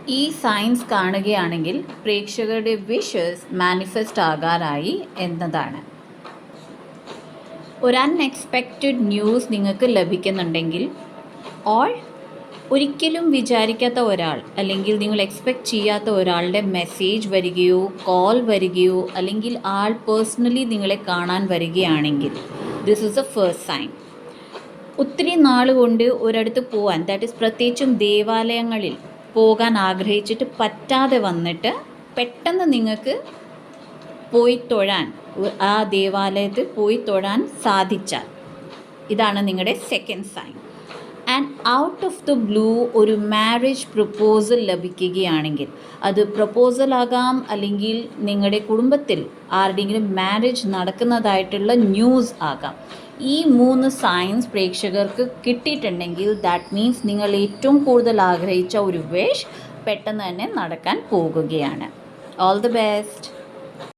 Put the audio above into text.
ഈ സയൻസ് കാണുകയാണെങ്കിൽ പ്രേക്ഷകരുടെ വിഷസ് മാനിഫെസ്റ്റ് ആകാറായി എന്നതാണ്. ഒരു അൺഎക്സ്പെക്റ്റഡ് ന്യൂസ് നിങ്ങൾക്ക് ലഭിക്കുന്നുണ്ടെങ്കിൽ, ഓർ ഒരിക്കലും വിചാരിക്കാത്ത ഒരാൾ അല്ലെങ്കിൽ നിങ്ങൾ എക്സ്പെക്റ്റ് ചെയ്യാത്ത ഒരാളുടെ മെസ്സേജ് വരികയോ കോൾ വരികയോ അല്ലെങ്കിൽ ആൾ പേഴ്സണലി നിങ്ങളെ കാണാൻ വരികയാണെങ്കിൽ, this is a first sign. ഒത്തിരി നാൾ കൊണ്ട് ഒരിടത്ത് പോകാൻ, ദാറ്റ് ഈസ് പ്രത്യേകിച്ചും ദേവാലയങ്ങളിൽ പോകാൻ ആഗ്രഹിച്ചിട്ട് പറ്റാതെ വന്നിട്ട് പെട്ടെന്ന് നിങ്ങൾക്ക് പോയി തൊഴാൻ, ആ ദേവാലയത്തിൽ പോയി തൊഴാൻ സാധിച്ചാൽ, ഇതാണ് നിങ്ങളുടെ second sign. And out of the blue ഒരു മാരേജ് പ്രപ്പോസൽ ലഭിക്കുകയാണെങ്കിൽ, അത് പ്രപ്പോസലാകാം അല്ലെങ്കിൽ നിങ്ങളുടെ കുടുംബത്തിൽ ആരുടെയെങ്കിലും മാരേജ് നടക്കുന്നതായിട്ടുള്ള ന്യൂസ് ആകാം. ഈ 3 സയൻസ് പ്രേക്ഷകർക്ക് കിട്ടിയിട്ടുണ്ടെങ്കിൽ ദാറ്റ് മീൻസ് നിങ്ങൾ ഏറ്റവും കൂടുതൽ ആഗ്രഹിച്ച ഒരു വിഷ് പെട്ടെന്ന് തന്നെ നടക്കാൻ പോകുകയാണ്. All the best.